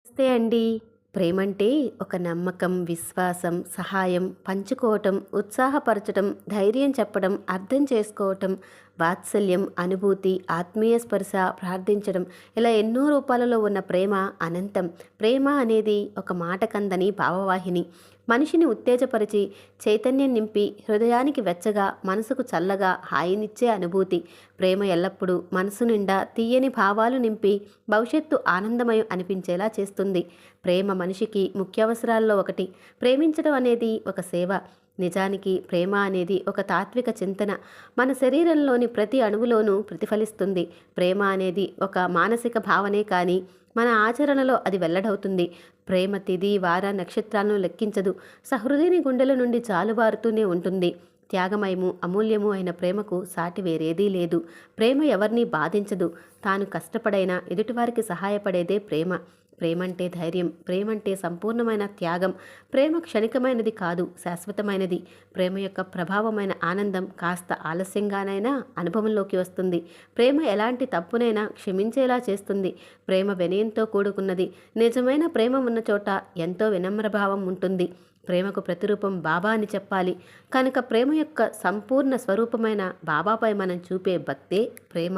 నమస్తే అండి. ప్రేమంటే ఒక నమ్మకం, విశ్వాసం, సహాయం, పంచుకోవటం, ఉత్సాహపరచటం, ధైర్యం చెప్పడం, అర్థం చేసుకోవటం, వాత్సల్యం, అనుభూతి, ఆత్మీయ స్పర్శ, ప్రార్థించడం ఇలా ఎన్నో రూపాలలో ఉన్న ప్రేమ అనంతం. ప్రేమ అనేది ఒక మాటకందని భావవాహిని. మనిషిని ఉత్తేజపరిచి, చైతన్యం నింపి, హృదయానికి వెచ్చగా, మనసుకు చల్లగా, హాయినిచ్చే అనుభూతి. ప్రేమ ఎల్లప్పుడూ మనసు నిండా తీయని భావాలు నింపి, భవిష్యత్తు ఆనందమయం అనిపించేలా చేస్తుంది. ప్రేమ మనిషికి ముఖ్యావసరాల్లో ఒకటి. ప్రేమించడం అనేది ఒక సేవ. నిజానికి ప్రేమ అనేది ఒక తాత్విక చింతన. మన శరీరంలోని ప్రతి అణువులోనూ ప్రతిఫలిస్తుంది. ప్రేమ అనేది ఒక మానసిక భావనే కానీ మన ఆచరణలో అది వెల్లడవుతుంది. ప్రేమ తిది వార నక్షత్రాలను లెక్కించదు. సహృదయని గుండెల నుండి జాలువారుతూనే ఉంటుంది. త్యాగమయము అమూల్యము అయిన ప్రేమకు సాటి వేరేదీ లేదు. ప్రేమ ఎవరినీ బాధించదు. తాను కష్టపడైనా ఎదుటివారికి సహాయపడేదే ప్రేమ. ప్రేమంటే ధైర్యం. ప్రేమంటే సంపూర్ణమైన త్యాగం. ప్రేమ క్షణికమైనది కాదు, శాశ్వతమైనది. ప్రేమ యొక్క ప్రభావమైన ఆనందం కాస్త ఆలస్యంగానైనా అనుభవంలోకి వస్తుంది. ప్రేమ ఎలాంటి తప్పునైనా క్షమించేలా చేస్తుంది. ప్రేమ వినయంతో కూడుకున్నది. నిజమైన ప్రేమ ఉన్న చోట ఎంతో వినమ్రభావం ఉంటుంది. ప్రేమకు ప్రతిరూపం బాబా అని చెప్పాలి. కనుక ప్రేమ యొక్క సంపూర్ణ స్వరూపమైన బాబాపై మనం చూపే భక్తే ప్రేమ.